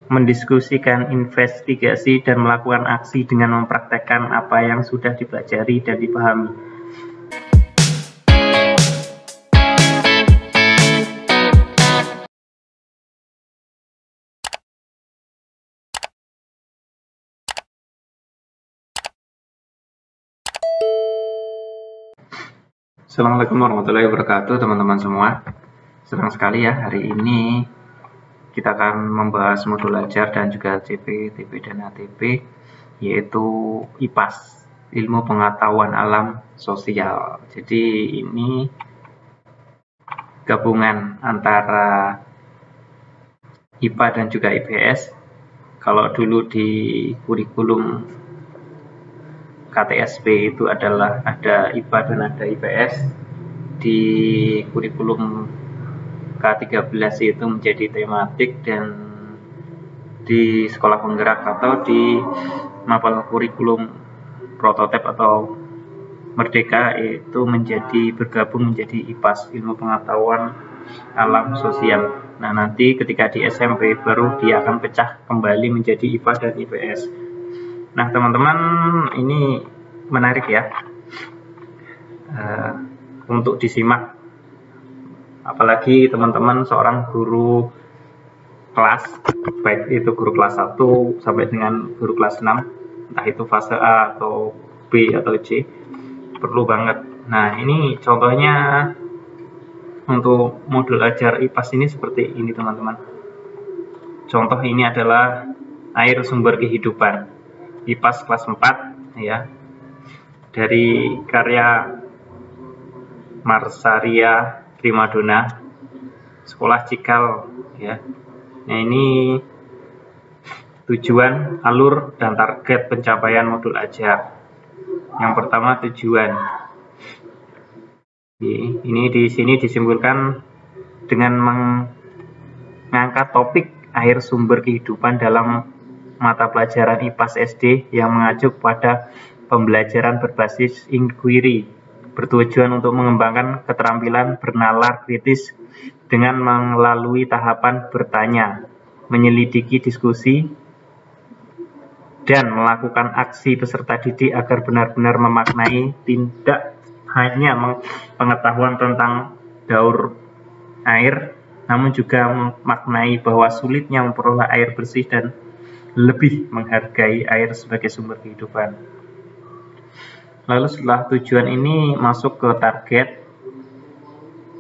mendiskusikan, investigasi, dan melakukan aksi dengan mempraktekkan apa yang sudah dipelajari dan dipahami. Assalamualaikum warahmatullahi wabarakatuh, teman-teman semua. Senang sekali ya, hari ini kita akan membahas modul ajar dan juga LCP, TP, dan ATP, yaitu IPAS, Ilmu Pengetahuan Alam Sosial. Jadi ini gabungan antara IPA dan juga IPS. Kalau dulu di kurikulum KTSP itu adalah ada IPA dan ada IPS. Di kurikulum K13 itu menjadi tematik, dan di sekolah penggerak atau di mapel kurikulum prototipe atau Merdeka itu bergabung menjadi IPAS, Ilmu Pengetahuan Alam Sosial. Nah, nanti ketika di SMP baru dia akan pecah kembali menjadi IPA dan IPS. Nah, teman-teman, ini menarik ya untuk disimak, apalagi teman-teman seorang guru kelas, baik itu guru kelas 1 sampai dengan guru kelas 6, entah itu fase A atau B atau C, perlu banget. Nah, ini contohnya untuk modul ajar IPAS ini seperti ini, teman-teman. Contoh ini adalah air sumber kehidupan, IPAS kelas 4 ya, dari karya Marsaria Primadona, Sekolah Cikal ya. Nah, ini tujuan, alur, dan target pencapaian modul ajar. Yang pertama, tujuan. Ini di sini disimpulkan dengan mengangkat topik air sumber kehidupan dalam mata pelajaran IPAS SD yang mengacu pada pembelajaran berbasis inquiry, bertujuan untuk mengembangkan keterampilan bernalar kritis dengan melalui tahapan bertanya, menyelidiki, diskusi, dan melakukan aksi peserta didik agar benar-benar memaknai tidak hanya pengetahuan tentang daur air, namun juga memaknai bahwa sulitnya memperoleh air bersih dan lebih menghargai air sebagai sumber kehidupan. Lalu setelah tujuan ini masuk ke target.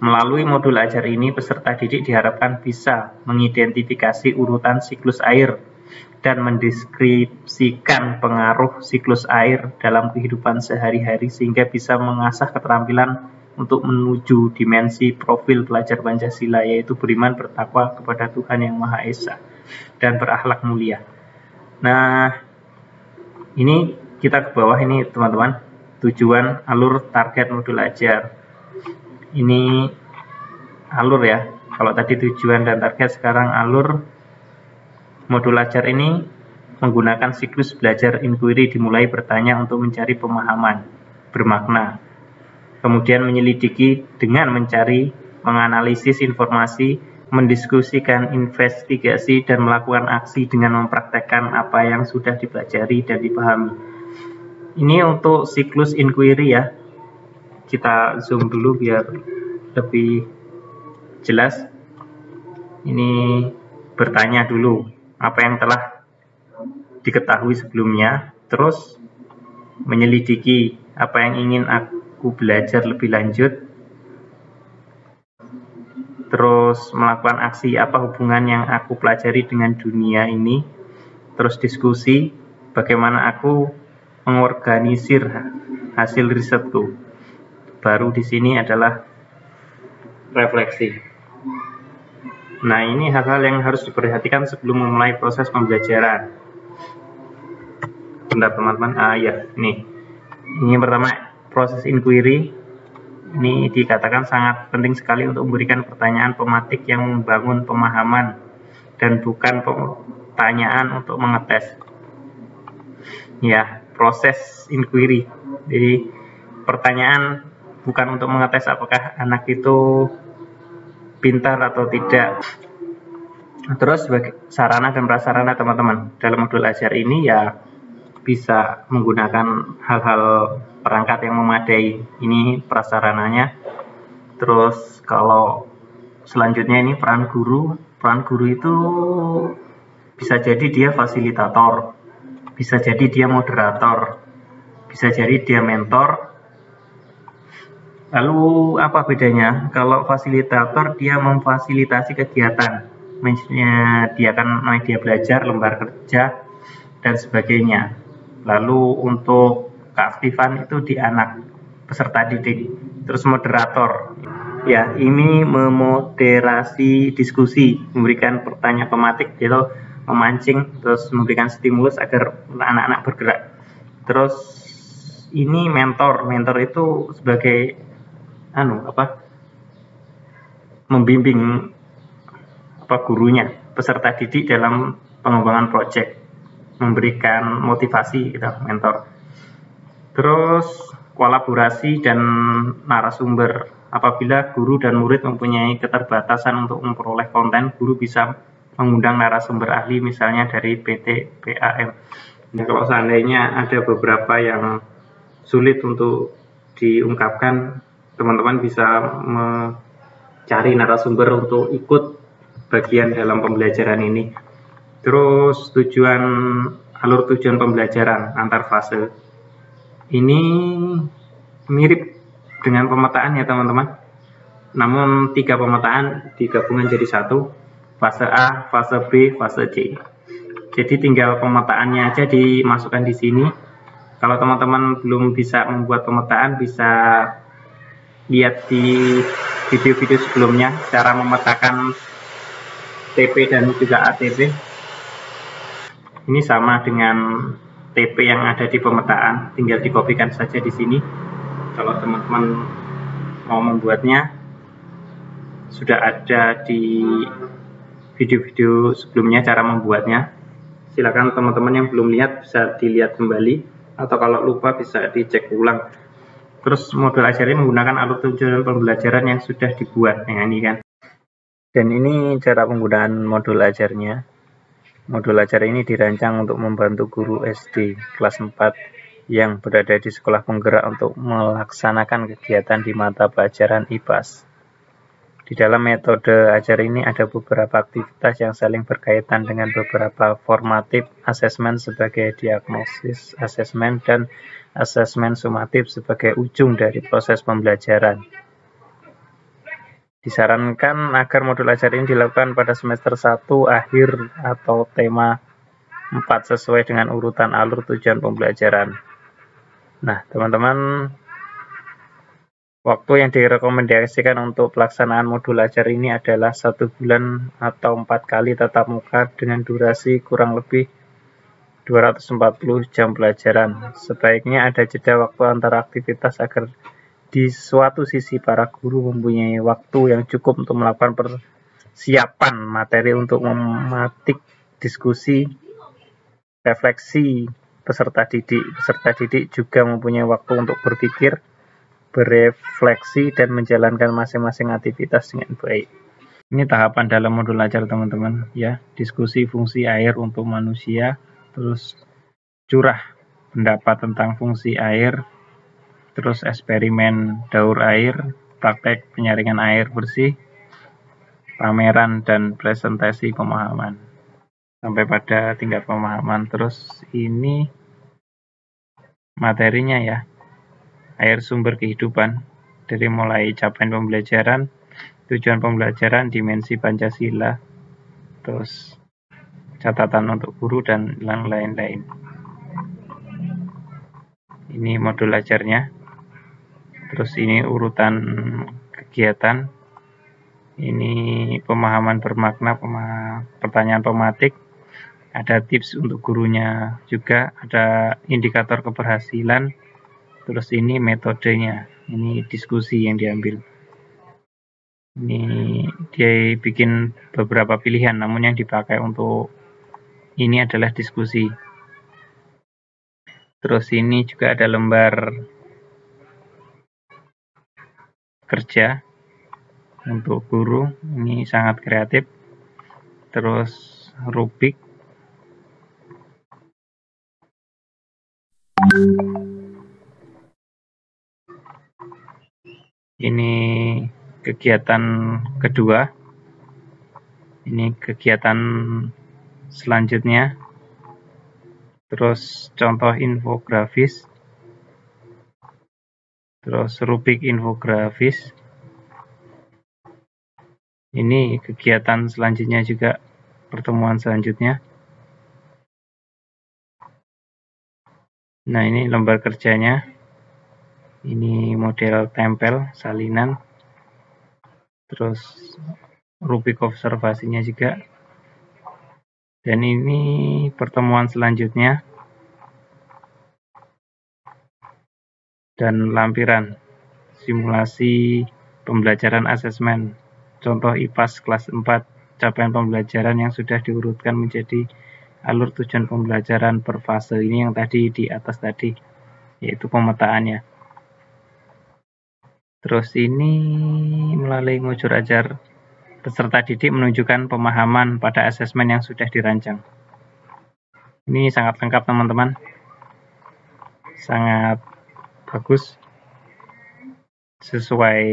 Melalui modul ajar ini, peserta didik diharapkan bisa mengidentifikasi urutan siklus air dan mendeskripsikan pengaruh siklus air dalam kehidupan sehari-hari, sehingga bisa mengasah keterampilan untuk menuju dimensi profil pelajar Pancasila, yaitu beriman, bertakwa kepada Tuhan Yang Maha Esa, dan berakhlak mulia. Nah, ini kita ke bawah ini, teman-teman. Tujuan, alur, target modul ajar. Ini alur ya. Kalau tadi tujuan dan target, sekarang alur. Modul ajar ini menggunakan siklus belajar inquiry, dimulai bertanya untuk mencari pemahaman bermakna, kemudian menyelidiki dengan mencari, menganalisis informasi, mendiskusikan, investigasi, dan melakukan aksi dengan mempraktekkan apa yang sudah dipelajari dan dipahami. Ini untuk siklus inquiry ya. Kita zoom dulu biar lebih jelas. Ini bertanya dulu apa yang telah diketahui sebelumnya, terus menyelidiki apa yang ingin aku belajar lebih lanjut, terus melakukan aksi apa hubungan yang aku pelajari dengan dunia ini, terus diskusi bagaimana aku mengorganisir hasil risetku. Baru di sini adalah refleksi. Nah, ini hal-hal yang harus diperhatikan sebelum memulai proses pembelajaran. Bentar, teman-teman. Ya, ini pertama, proses inquiry. Ini dikatakan sangat penting sekali untuk memberikan pertanyaan pematik yang membangun pemahaman dan bukan pertanyaan untuk mengetes. Ya, proses inquiry. Jadi pertanyaan bukan untuk mengetes apakah anak itu pintar atau tidak. Terus sebagai sarana dan prasarana teman-teman dalam modul ajar ini ya bisa menggunakan hal-hal perangkat yang memadai. Ini prasarananya. Terus kalau selanjutnya ini peran guru. Peran guru itu bisa jadi dia fasilitator, bisa jadi dia moderator, bisa jadi dia mentor. Lalu apa bedanya? Kalau fasilitator dia memfasilitasi kegiatan, misalnya dia akan media belajar, lembar kerja, dan sebagainya. Lalu untuk keaktifan itu di anak peserta didik. Terus moderator, ya ini memoderasi diskusi, memberikan pertanyaan pematik, gitu, memancing, terus memberikan stimulus agar anak-anak bergerak. Terus ini mentor, mentor itu sebagai membimbing gurunya, peserta didik dalam pengembangan proyek, memberikan motivasi gitu, mentor. Terus kolaborasi dan narasumber. Apabila guru dan murid mempunyai keterbatasan untuk memperoleh konten, guru bisa mengundang narasumber ahli misalnya dari PT PAM. Nah, kalau seandainya ada beberapa yang sulit untuk diungkapkan, teman-teman bisa mencari narasumber untuk ikut bagian dalam pembelajaran ini. Terus alur tujuan pembelajaran antar fase. Ini mirip dengan pemetaan ya teman-teman. Namun 3 pemetaan digabungkan jadi satu, fase A, fase B, fase C. Jadi tinggal pemetaannya aja dimasukkan di sini. Kalau teman-teman belum bisa membuat pemetaan, bisa lihat di video-video sebelumnya cara memetakan TP dan juga ATP. Ini sama dengan TP yang ada di pemetaan, tinggal dikopikan saja di sini. Kalau teman-teman mau membuatnya, sudah ada di video-video sebelumnya cara membuatnya. Silakan teman-teman yang belum lihat bisa dilihat kembali, atau kalau lupa bisa dicek ulang. Terus modul ajar ini menggunakan alur tujuan pembelajaran yang sudah dibuat, nah ini kan. Dan ini cara penggunaan modul ajarnya. Modul ajar ini dirancang untuk membantu guru SD kelas 4 yang berada di sekolah penggerak untuk melaksanakan kegiatan di mata pelajaran IPAS. Di dalam metode ajar ini ada beberapa aktivitas yang saling berkaitan dengan beberapa formatif asesmen sebagai diagnosis asesmen dan asesmen sumatif sebagai ujung dari proses pembelajaran. Disarankan agar modul ajar ini dilakukan pada semester 1 akhir atau tema 4 sesuai dengan urutan alur tujuan pembelajaran. Nah, teman-teman, waktu yang direkomendasikan untuk pelaksanaan modul ajar ini adalah 1 bulan atau 4 kali tatap muka dengan durasi kurang lebih 240 jam pelajaran. Sebaiknya ada jeda waktu antara aktivitas agar di suatu sisi para guru mempunyai waktu yang cukup untuk melakukan persiapan materi untuk mematik diskusi, refleksi peserta didik. Peserta didik juga mempunyai waktu untuk berpikir, berefleksi, dan menjalankan masing-masing aktivitas dengan baik. Ini tahapan dalam modul ajar teman-teman ya. Diskusi fungsi air untuk manusia, terus curah pendapat tentang fungsi air, terus eksperimen daur air, praktek penyaringan air bersih, pameran dan presentasi pemahaman. Sampai pada tingkat pemahaman. Terus ini materinya ya, air sumber kehidupan, dari mulai capaian pembelajaran, tujuan pembelajaran, dimensi Pancasila, terus catatan untuk guru dan lain-lain. Ini modul ajarnya. Terus ini urutan kegiatan. Ini pemahaman bermakna, pertanyaan pematik. Ada tips untuk gurunya juga, ada indikator keberhasilan. Terus ini metodenya, ini diskusi yang diambil. Ini dia bikin beberapa pilihan, namun yang dipakai untuk ini adalah diskusi. Terus ini juga ada lembar kerja untuk guru, ini sangat kreatif. terus Rubik, ini kegiatan kedua, ini kegiatan selanjutnya, terus contoh infografis, terus Rubik infografis, ini kegiatan selanjutnya juga, pertemuan selanjutnya. Nah, ini lembar kerjanya, ini model tempel salinan, terus Rubik observasinya juga, dan ini pertemuan selanjutnya, dan lampiran simulasi pembelajaran asesmen contoh IPAS kelas 4, capaian pembelajaran yang sudah diurutkan menjadi alur tujuan pembelajaran per fase. Ini yang tadi di atas tadi, yaitu pemetaannya. Terus ini melalui ngujur ajar, peserta didik menunjukkan pemahaman pada asesmen yang sudah dirancang. Ini sangat lengkap teman-teman, sangat bagus, sesuai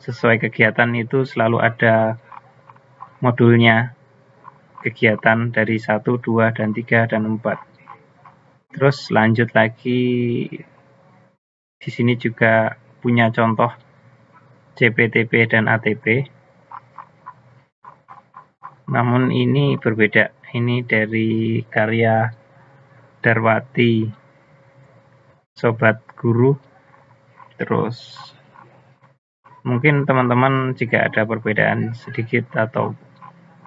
sesuai kegiatan itu selalu ada modulnya, kegiatan dari 1, 2, dan 3, dan 4. Terus lanjut lagi, di sini juga punya contoh CPTP dan ATP. Namun ini berbeda, ini dari karya Darwati Sobat Guru. Terus mungkin teman-teman jika ada perbedaan sedikit atau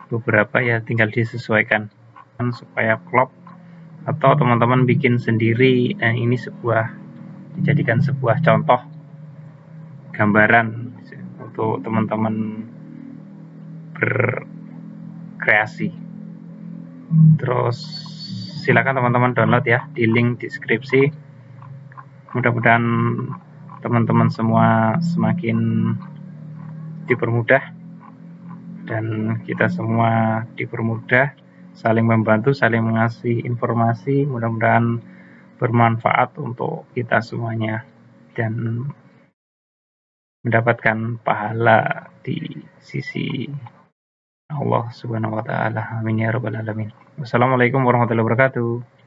beberapa ya tinggal disesuaikan supaya klop, atau teman-teman bikin sendiri. Dan ini dijadikan sebuah contoh gambaran untuk teman-teman berkreasi. Terus silakan teman-teman download ya di link deskripsi. Mudah-mudahan teman-teman semua semakin dipermudah dan kita semua dipermudah, saling membantu, saling mengasih informasi. Mudah-mudahan bermanfaat untuk kita semuanya dan mendapatkan pahala di sisi Allah Subhanahu wa taala. Amin ya rabbal alamin. Wassalamualaikum warahmatullahi wabarakatuh.